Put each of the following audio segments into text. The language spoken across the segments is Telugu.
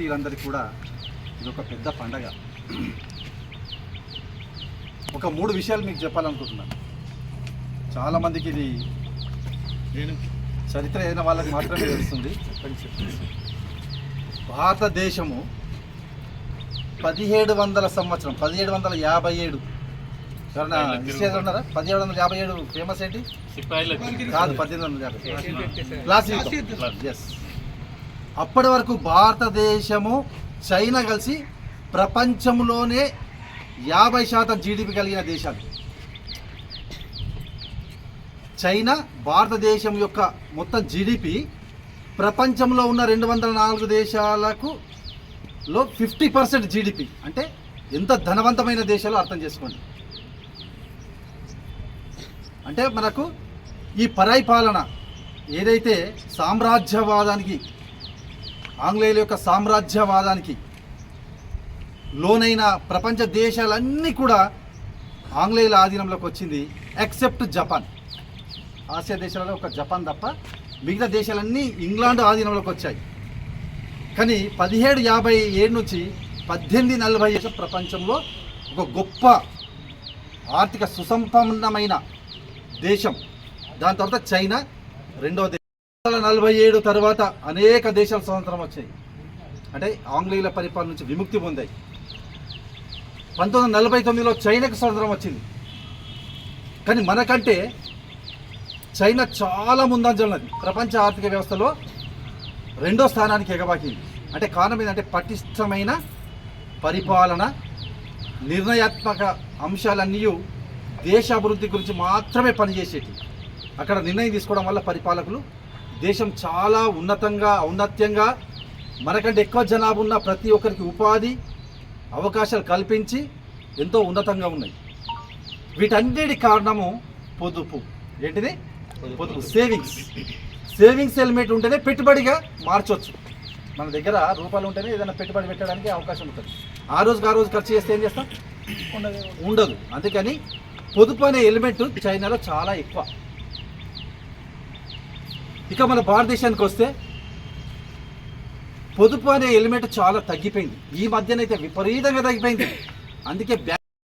భారతీయులందరికీ కూడా ఇది ఒక పెద్ద పండగ. ఒక 3 విషయాలు మీకు చెప్పాలనుకుంటున్నాను. చాలామందికి ఇది చరిత్ర అయిన వాళ్ళకి మాత్రమే తెలుస్తుంది. భారతదేశము 1700 సంవత్సరం 1757 ఎవరన్నా హిస్టరీ ఉన్నారా? 1757 ఫేమస్ ఏంటి కాదు, 1850 ప్లాసీ. ఎస్, అప్పటి వరకు భారతదేశము చైనా కలిసి ప్రపంచంలోనే 50% జీడిపి కలిగిన దేశాలు. చైనా భారతదేశం యొక్క మొత్తం జీడిపి ప్రపంచంలో ఉన్న 204 దేశాలకు 50% జీడిపి. అంటే ఎంత ధనవంతమైన దేశాలు అర్థం చేసుకోండి. అంటే మనకు ఈ పరాయి పాలన ఏదైతే సామ్రాజ్యవాదానికి, ఆంగ్లేయుల యొక్క సామ్రాజ్యవాదానికి లోనైన ప్రపంచ దేశాలన్నీ కూడా ఆంగ్లేయుల ఆధీనంలోకి వచ్చింది, ఎక్సెప్ట్ జపాన్. ఆసియా దేశాలలో ఒక జపాన్ తప్ప మిగతా దేశాలన్నీ ఇంగ్లాండ్ ఆధీనంలోకి వచ్చాయి. కానీ 1757 నుంచి 1840 ప్రపంచంలో ఒక గొప్ప ఆర్థిక సుసంపన్నమైన దేశం. దాని తర్వాత చైనా రెండో దేశం. 1947 తర్వాత అనేక దేశాలు స్వతంత్రం వచ్చాయి, అంటే ఆంగ్లేయుల పరిపాలన నుంచి విముక్తి పొందాయి. 1949లో చైనాకు స్వతంత్రం వచ్చింది. కానీ మనకంటే చైనా చాలా ముందంజలున్నది. ప్రపంచ ఆర్థిక వ్యవస్థలో 2వ స్థానానికి ఎగబాకింది. అంటే కారణం ఏంటంటే పటిష్టమైన పరిపాలన, నిర్ణయాత్మక అంశాలన్నీ దేశాభివృద్ధి గురించి మాత్రమే పనిచేసేటి. అక్కడ నిర్ణయం తీసుకోవడం వల్ల పరిపాలకులు దేశం చాలా ఔన్నత్యంగా మనకంటే ఎక్కువ జనాభా ఉన్న ప్రతి ఒక్కరికి ఉపాధి అవకాశాలు కల్పించి ఎంతో ఉన్నతంగా ఉన్నాయి. వీటన్నిటి కారణము పొదుపు. ఏంటిది? పొదుపు, సేవింగ్స్ ఎలిమెంట్ ఉంటేనే పెట్టుబడిగా మార్చవచ్చు. మన దగ్గర రూపాయలు ఉంటేనే ఏదైనా పెట్టుబడి పెట్టడానికి అవకాశం ఉంటుంది. ఆ రోజు ఖర్చు చేస్తే ఏం చేస్తాం? ఉండదు. అందుకని పొదుపు అనే ఎలిమెంట్ చైనాలో చాలా ఎక్కువ. ఇక మన భారతదేశానికి వస్తే పొదుపు అనే ఎలిమెంట్ చాలా తగ్గిపోయింది. ఈ మధ్యనైతే విపరీతంగా తగ్గిపోయింది. అందుకే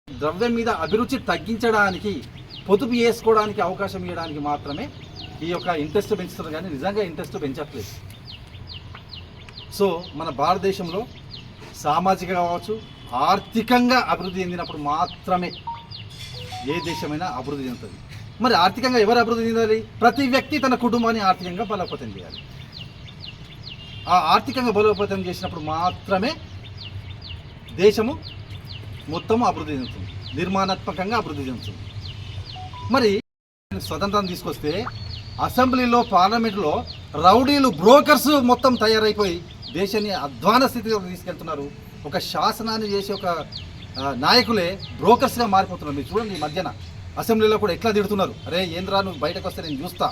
ద్రవ్యం మీద అభిరుచి తగ్గించడానికి, పొదుపు చేసుకోవడానికి అవకాశం ఇవ్వడానికి మాత్రమే ఈ యొక్క ఇంట్రెస్ట్ పెంచుతున్నారు, కానీ నిజంగా ఇంట్రెస్ట్ పెంచట్లేదు. సో మన భారతదేశంలో సామాజికంగా కావచ్చు, ఆర్థికంగా అభివృద్ధి చెందినప్పుడు మాత్రమే ఏ దేశమైనా అభివృద్ధి చెందుతుంది. మరి ఆర్థికంగా ఎవరు అభివృద్ధి చెందాలి? ప్రతి వ్యక్తి తన కుటుంబాన్ని ఆర్థికంగా బలోపేతం చేయాలి. ఆ ఆర్థికంగా బలోపేతం చేసినప్పుడు మాత్రమే దేశము మొత్తం అభివృద్ధి చెందుతుంది, నిర్మాణాత్మకంగా అభివృద్ధి చెందుతుంది. మరి స్వతంత్రం తీసుకొస్తే అసెంబ్లీలో, పార్లమెంట్లో రౌడీలు, బ్రోకర్స్ మొత్తం తయారైపోయి దేశాన్ని అధ్వాన స్థితిలో తీసుకెళ్తున్నారు. ఒక శాసనాన్ని చేసి ఒక నాయకులే బ్రోకర్స్గా మారిపోతున్నారు. మీరు చూడండి, ఈ మధ్యన అసెంబ్లీలో కూడా ఎట్లా తిడుతున్నారు. అరే ఏంద్రా నువ్వు బయటకు వస్తే నేను చూస్తా,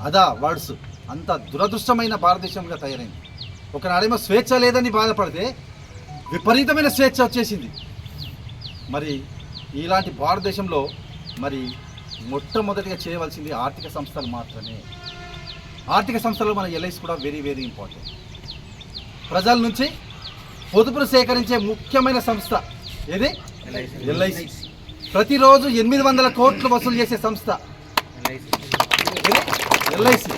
అదా వర్డ్స్. అంత దురదృష్టమైన భారతదేశంగా తయారైంది. ఒకనాడేమో స్వేచ్ఛ లేదని బాధపడితే విపరీతమైన స్వేచ్ఛ వచ్చేసింది. మరి ఇలాంటి భారతదేశంలో మరి మొట్టమొదటిగా చేయవలసింది ఆర్థిక సంస్థలు మాత్రమే. ఆర్థిక సంస్థలు మన ఎల్ఐసి కూడా వెరీ వెరీ ఇంపార్టెంట్. ప్రజల నుంచి పొదుపును సేకరించే ముఖ్యమైన సంస్థ ఏది? ఎల్ఐసి. ప్రతిరోజు 800 కోట్లు వసూలు చేసే సంస్థ ఎల్ఐసి.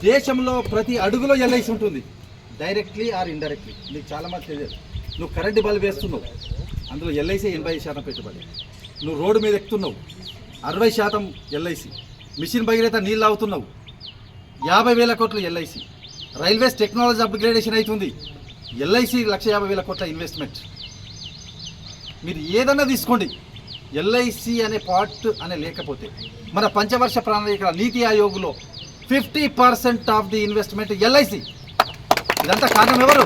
దేశంలో ప్రతి అడుగులో ఎల్ఐసి ఉంటుంది, డైరెక్ట్లీ ఆర్ ఇండైరెక్ట్లీ. నీకు చాలామంది తెలియదు. నువ్వు కరెంటు బల్బు వేస్తున్నావు, అందులో ఎల్ఐసి 80% పెట్టుబడి. నువ్వు రోడ్డు మీద ఎక్కుతున్నావు, 60% ఎల్ఐసి. మిషన్ భగీరథ నీళ్ళు అవుతున్నావు, 50,000 కోట్లు ఎల్ఐసి. రైల్వేస్ టెక్నాలజీ అప్గ్రేడేషన్ అవుతుంది, ఎల్ఐసి 1,50,000 కోట్ల ఇన్వెస్ట్మెంట్. మీరు ఏదన్నా తీసుకోండి, ఎల్ఐసి అనే పార్ట్ అనే లేకపోతే మన పంచవర్ష ప్రణాళిక నీతి ఆయోగ్లో 50% ఆఫ్ ది ఇన్వెస్ట్మెంట్ ఎల్ఐసి. ఇదంతా కారణం ఎవరు?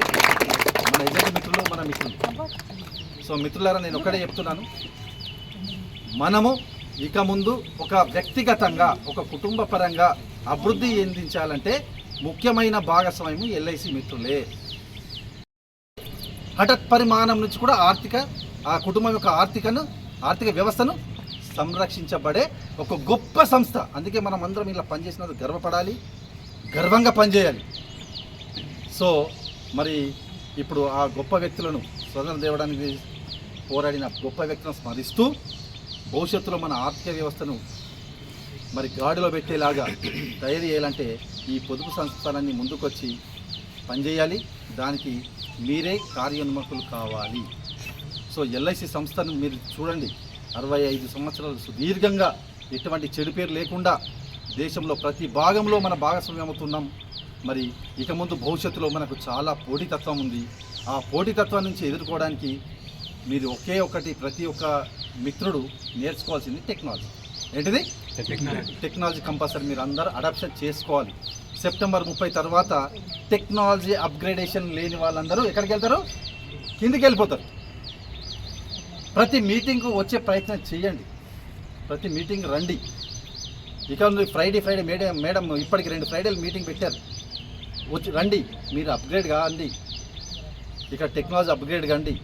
మన ఏజెంట్ మిత్రులు, మన మిత్రులు. సో మిత్రులారా, నేను ఒక్కడే చెప్తున్నాను, మనము ఇక ముందు ఒక వ్యక్తిగతంగా, ఒక కుటుంబ పరంగా అభివృద్ధి చెందించాలంటే ముఖ్యమైన భాగస్వామ్యం ఎల్ఐసి మిత్రులే. హఠాత్ పరిమాణం నుంచి కూడా ఆ కుటుంబం యొక్క ఆర్థిక వ్యవస్థను సంరక్షించబడే ఒక గొప్ప సంస్థ. అందుకే మనం అందరం ఇలా పనిచేసినందుకు గర్వపడాలి, గర్వంగా పనిచేయాలి. సో మరి ఇప్పుడు ఆ గొప్ప వ్యక్తులను స్వతంత్రం తేవడానికి పోరాడిన గొప్ప వ్యక్తులను స్మరిస్తూ భవిష్యత్తులో మన ఆర్థిక వ్యవస్థను మరి గాడిలో పెట్టేలాగా తయారు చేయాలంటే ఈ పొదుపు సంస్థలన్నీ ముందుకొచ్చి పనిచేయాలి. దానికి మీరే కార్యోన్ముఖులు కావాలి. సో ఎల్ఐసి సంస్థను మీరు చూడండి, 65 సంవత్సరాలు సుదీర్ఘంగా ఎటువంటి చెడు పేరు లేకుండా దేశంలో ప్రతి భాగంలో మన భాగస్వామ్యం అవుతున్నాం. మరి ఇక ముందు భవిష్యత్తులో మనకు చాలా పోటీతత్వం ఉంది. ఆ పోటీతత్వం నుంచి ఎదుర్కోవడానికి మీరు ఒకే ఒకటి ప్రతి ఒక్క మిత్రుడు నేర్చుకోవాల్సింది టెక్నాలజీ. ఏంటిది? టెక్నాలజీ కంపల్సరీ మీరు అందరూ అడాప్షన్ చేసుకోవాలి. సెప్టెంబర్ 30 తర్వాత టెక్నాలజీ అప్గ్రేడేషన్ లేని వాళ్ళందరూ ఎక్కడికి వెళ్తారు? కిందికి వెళ్ళిపోతారు. ప్రతి మీటింగ్కు వచ్చే ప్రయత్నం చేయండి. ప్రతి మీటింగ్ రండి. ఇక ఫ్రైడే మేడం ఇప్పటికి 2 ఫ్రైడేలు మీటింగ్ పెట్టారు. వచ్చి రండి, మీరు అప్గ్రేడ్ కాండి, ఇక టెక్నాలజీ అప్గ్రేడ్ కండి.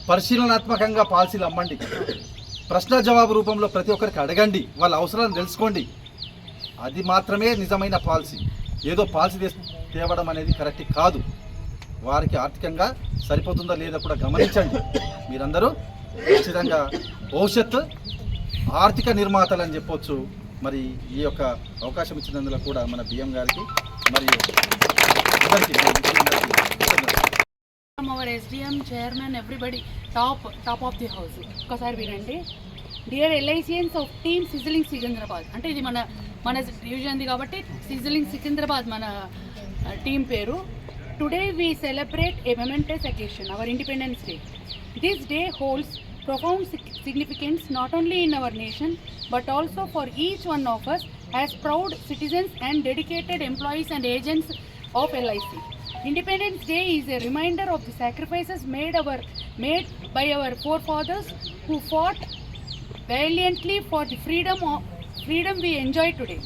పరిశీలనాత్మకంగా పాలసీలు అమ్మండి. ప్రశ్న జవాబు రూపంలో ప్రతి ఒక్కరికి అడగండి, వాళ్ళ అవసరాలను తెలుసుకోండి. అది మాత్రమే నిజమైన పాలసీ. ఏదో పాలసీ తేవడం అనేది కరెక్ట్ కాదు. వారికి ఆర్థికంగా సరిపోతుందా లేదా కూడా గమనించండి. మీరందరూ ఖచ్చితంగా భవిష్యత్తు ఆర్థిక నిర్మాతలు అని చెప్పొచ్చు. మరి ఈ యొక్క అవకాశం ఇచ్చినందులో కూడా మన బిఎం గారికి మరియు our SDM chairman, everybody, top of the house. ఒకసారి వినండి. Dear LICians of team sizzling Secunderabad, అంటే ఇది మన డివిజన్ది కాబట్టి సిజిలింగ్ సికింద్రాబాద్ మన టీం పేరు. Today we celebrate a momentous occasion, our Independence Day. This day holds profound significance not only in our nation but also for each one of us as proud citizens and dedicated employees and agents of LIC. Independence Day is a reminder of the sacrifices made by our forefathers who fought valiantly for the freedom we enjoy today.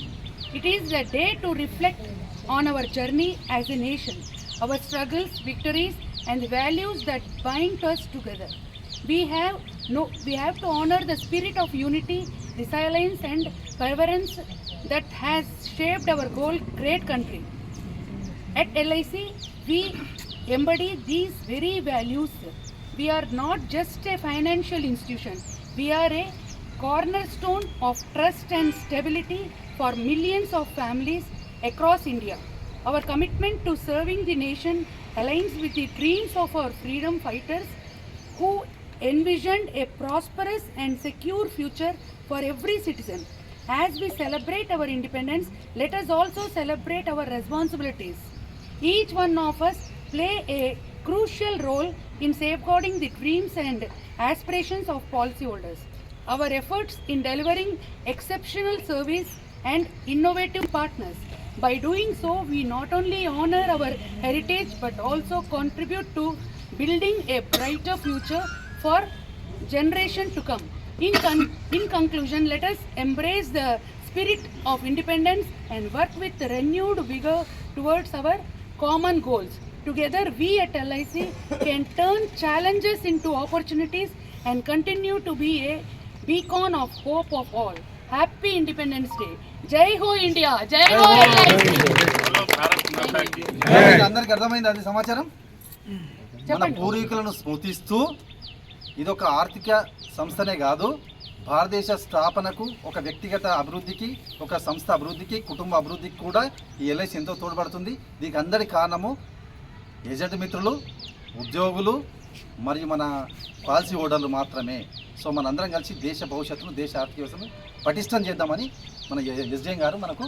It is a day to reflect on our journey as a nation, our struggles, victories and the values that bind us together. We have to honor the spirit of unity, resilience and perseverance that has shaped our great country. At LIC, we embody these very values. We are not just a financial institution. We are a cornerstone of trust and stability for millions of families across India. Our commitment to serving the nation aligns with the dreams of our freedom fighters who envisioned a prosperous and secure future for every citizen. As we celebrate our independence, let us also celebrate our responsibilities. Each one of us play a crucial role in safeguarding the dreams and aspirations of policyholders. Our efforts in delivering exceptional service and innovative partners. By doing so, we not only honor our heritage but also contribute to building a brighter future for generation to come. In conclusion, let us embrace the spirit of independence and work with renewed vigor towards our common goals. Together, we at LIC can turn challenges into opportunities and continue to be a beacon of hope of all. Happy Independence Day. Jai Ho India. Jai Ho LIC. అందరికి అర్థమైంది అది సమాచారం. మన పూర్వీకులను స్మృతిస్తూ ఇదొక ఆర్థిక సంస్థనే కాదు, భారతదేశ స్థాపనకు, ఒక వ్యక్తిగత అభివృద్ధికి, ఒక సంస్థ అభివృద్ధికి, కుటుంబ అభివృద్ధికి కూడా ఈ LIC ఎంతో తోడ్పడుతుంది. దీనికి అందరి కారణము ఏజెంట్ మిత్రులు, ఉద్యోగులు మరియు మన పాలసీ హోల్డర్లు మాత్రమే. సో మనందరం కలిసి దేశ భవిష్యత్తును, దేశ ఆర్థిక వ్యవస్థను పటిష్టం చేద్దామని మన SDM గారు మనకు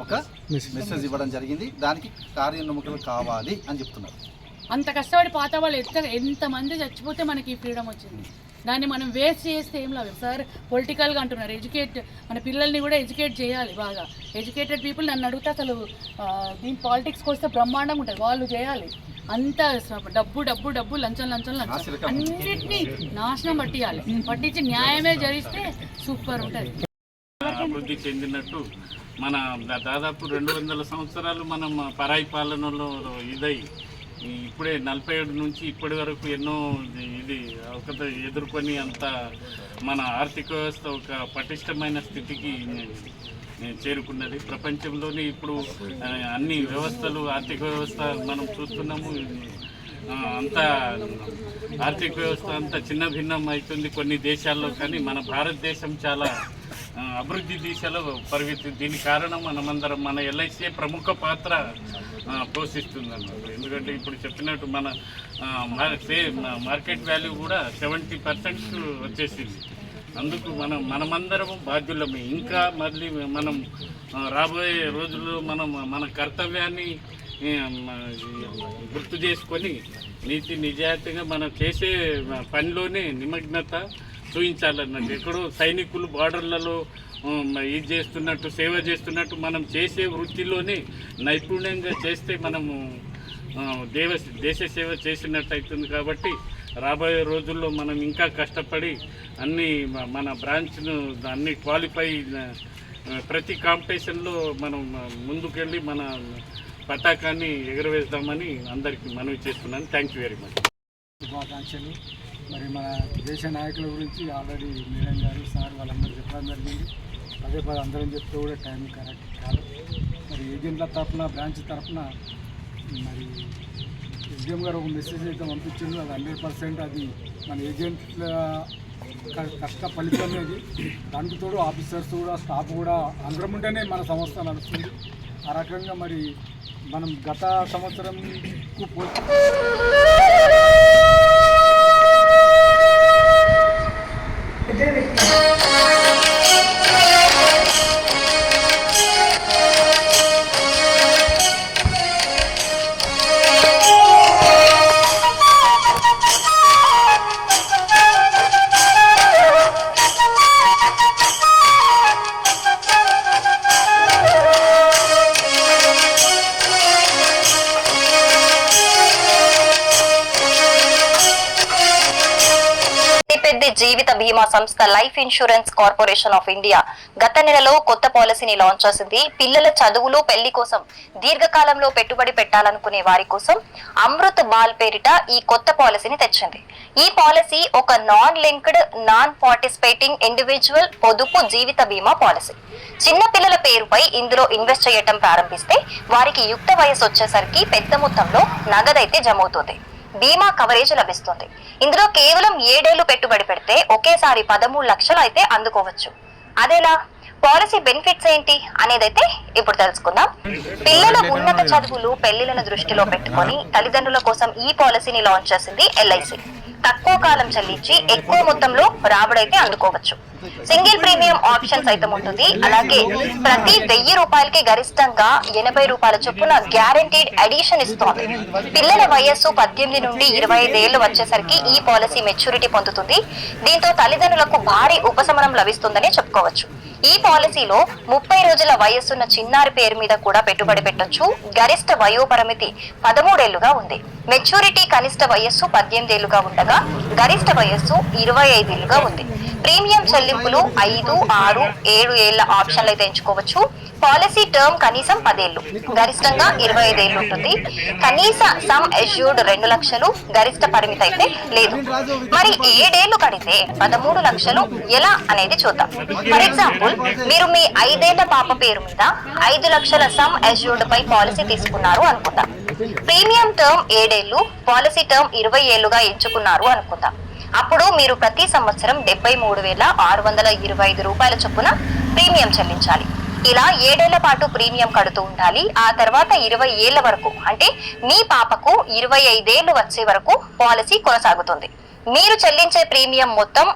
ఒక మెసేజ్ ఇవ్వడం జరిగింది. దానికి కార్యోన్ముఖులు కావాలి అని చెప్తున్నారు. అంత కష్టపడి పాత వాళ్ళు ఎంతమంది చచ్చిపోతే మనకి ఈ ఫ్రీడమ్ వచ్చింది. దాన్ని మనం వేస్ట్ చేస్తే ఏం లేదు సార్. పొలిటికల్గా అంటున్నారు, మన పిల్లల్ని కూడా ఎడ్యుకేట్ చేయాలి బాగా. ఎడ్యుకేటెడ్ పీపుల్ నన్ను అడిగితే అసలు దీని పాలిటిక్స్కి వస్తే బ్రహ్మాండంగా ఉంటుంది, వాళ్ళు చేయాలి. అంత డబ్బు లంచం అన్నిటినీ నాశనం పట్టించి న్యాయమే జరిగితే సూపర్ ఉంటుంది. అభివృద్ధి చెందినట్టు మన దాదాపు 200 సంవత్సరాలు మనం పరాయి పాలనలో ఇదై ఇప్పుడే 47 నుంచి ఇప్పటి వరకు ఎన్నో ఎదుర్కొని అంత మన ఆర్థిక వ్యవస్థ ఒక పటిష్టమైన స్థితికి చేరుకున్నది. ప్రపంచంలోనే ఇప్పుడు అన్ని వ్యవస్థలు, ఆర్థిక వ్యవస్థ మనం చూస్తున్నాము. అంత ఆర్థిక వ్యవస్థ అంతా చిన్న భిన్నం అవుతుంది కొన్ని దేశాల్లో, కానీ మన భారతదేశం చాలా అభివృద్ధి దిశలో పరిగెత్తుంది. దీనికి కారణం మనమందరం, మన ఎల్ఐసి ప్రముఖ పాత్ర పోషిస్తుంది అన్నమాట. ఎందుకంటే ఇప్పుడు చెప్పినట్టు మన మార్కెట్ వాల్యూ కూడా 70% వచ్చేసింది. అందుకు మనమందరం బాధ్యులమే. ఇంకా మళ్ళీ మనం రాబోయే రోజుల్లో మన కర్తవ్యాన్ని గుర్తు చేసుకొని నీతి నిజాయితీగా మనం చేసే పనిలోనే నిమగ్నత చూపించాలన్నట్టు. ఎక్కడో సైనికులు బార్డర్లలో ఇది చేస్తున్నట్టు, సేవ చేస్తున్నట్టు మనం చేసే వృత్తిలోనే నైపుణ్యంగా చేస్తే మనము దేశ సేవ చేసినట్టు అవుతుంది. కాబట్టి రాబోయే రోజుల్లో మనం ఇంకా కష్టపడి మన బ్రాంచ్ను అన్ని క్వాలిఫై, ప్రతి కాంపిటీషన్లో మనం ముందుకెళ్ళి మన పతాకాన్ని ఎగురవేద్దామని అందరికీ మనవి చేస్తున్నాను. Thank you very much. శుభాకాంక్షలు. మరి మన దేశ నాయకుల గురించి ఆల్రెడీ మేడం గారు, సార్ వాళ్ళందరూ చెప్పడం జరిగింది. పదే అందరం చెప్తే కూడా టైం కరెక్ట్ కాదు. మరి ఏజెంట్ల తరఫున, బ్రాంచ్ తరఫున మరి ఎస్డిఎం గారు ఒక మెసేజ్ అయితే పంపించింది. అది 100% అది మన ఏజెంట్ల కష్ట ఫలితం అది. దానికి తోడు ఆఫీసర్స్ కూడా, స్టాఫ్ కూడా అందరం ఉంటేనే మన సంస్థ నడుస్తుంది. ఆ రకంగా మరి మనం గత సంవత్సరంకు పోల్చి జీవిత బీమా సంస్థ life insurance corporation of India గత నెలలో కొత్త పాలసీని లాంచ్ చేసింది. పిల్లల చదువులు, పెళ్లి కోసం దీర్ఘకాలంలో పెట్టుబడి పెట్టాలనుకునే వారి కోసం అమృత్ బాల్ పేరిట ఈ కొత్త పాలసీని తెచ్చింది. ఈ పాలసీ ఒక non linked, non participating individual పొదుపు జీవిత బీమా పాలసీ. చిన్న పిల్లల పేరుపై ఇందులో ఇన్వెస్ట్ చేయటం ప్రారంభిస్తే వారికి యుక్త వయసు వచ్చేసరికి పెద్ద మొత్తంలో నగదైతే జమవుతుంది. బీమా కవరేజ్ లభిస్తుంది. ఇందులో కేవలం 7 ఏళ్లు పెట్టుబడి పెడితే ఒకేసారి 13 లక్షలు అయితే అందుకోవచ్చు. అదేలా, పాలసీ బెనిఫిట్స్ ఏంటి అనేదైతే ఇప్పుడు తెలుసుకుందాం. పిల్లల ఉన్నత చదువులు, పెళ్లిలను దృష్టిలో పెట్టుకొని తల్లిదండ్రుల కోసం ఈ పాలసీని లాంచ్ చేసింది ఎల్ఐసి. తక్కువ కాలం చెల్లించి ఎక్కువ మొత్తంలో రాబడైతే అందుకోవచ్చు. సింగిల్ ప్రీమియం ఆప్షన్ సైతం ఉంటుంది. అలాగే ప్రతి 1000 రూపాయలకి గరిష్టంగా 80 రూపాయల చొప్పున గ్యారంటీడ్ అడిషన్ ఇస్తోంది. పిల్లల వయస్సు 18 నుండి 25 ఏళ్లు వచ్చేసరికి ఈ పాలసీ మెచ్యూరిటీ పొందుతుంది. దీంతో తల్లిదండ్రులకు భారీ ఉపశమనం లభిస్తుందని చెప్పుకోవచ్చు. ఈ పాలసీలో 30 రోజుల వయస్సున్న చిన్నారి పేరు మీద కూడా పెట్టుబడి పెట్టొచ్చు. గరిష్ట వయోపరిమితి 13 ఏళ్లుగా ఉంది. మెచ్యూరిటీ కనిష్ట వయస్సు 18 ఏళ్లుగా ఉండగా గరిష్ట వయస్సు 25 ఏళ్లుగా ఉంది. ప్రీమియం చెల్లింపులు 5, 6, 7 ఏళ్ల ఆప్షన్లు అయితే ఎంచుకోవచ్చు. పాలసీ టర్మ్ కనీసం 10 ఏళ్లు, గరిష్టంగా 25 ఏళ్లు ఉంటుంది. కనీస సమ్ అష్యూర్డ్ 2 లక్షలు, గరిష్ట పరిమితి అయితే లేదు. మరి 7 ఏళ్లు కడితే 13 లక్షలు ఎలా అనేది చూద్దాం. ఫర్ ఎగ్జాంపుల్, మీరు మీ 5 ఏళ్ల పాప పేరు మీద 5 లక్షల సమ్ అష్యూర్డ్ పై పాలసీ తీసుకున్నారు అనుకుందాం. ప్రీమియం టర్మ్ 7 ఏళ్లు, పాలసీ టర్మ్ 20 ఏళ్లుగా ఎంచుకున్నారు అనుకుందాం. అప్పుడు మీరు ప్రతి సంవత్సరం 73,625 రూపాయల చొప్పున ప్రీమియం చెల్లించాలి. ఇలా 7 ఏళ్ల పాటు ప్రీమియం కడుతూ ఉండాలి. ఆ తర్వాత 20 ఏళ్ల వరకు, అంటే మీ పాపకు 25 ఏళ్లు వచ్చే వరకు పాలసీ కొనసాగుతుంది. మీరు చెల్లించే ప్రీమియం మొత్తం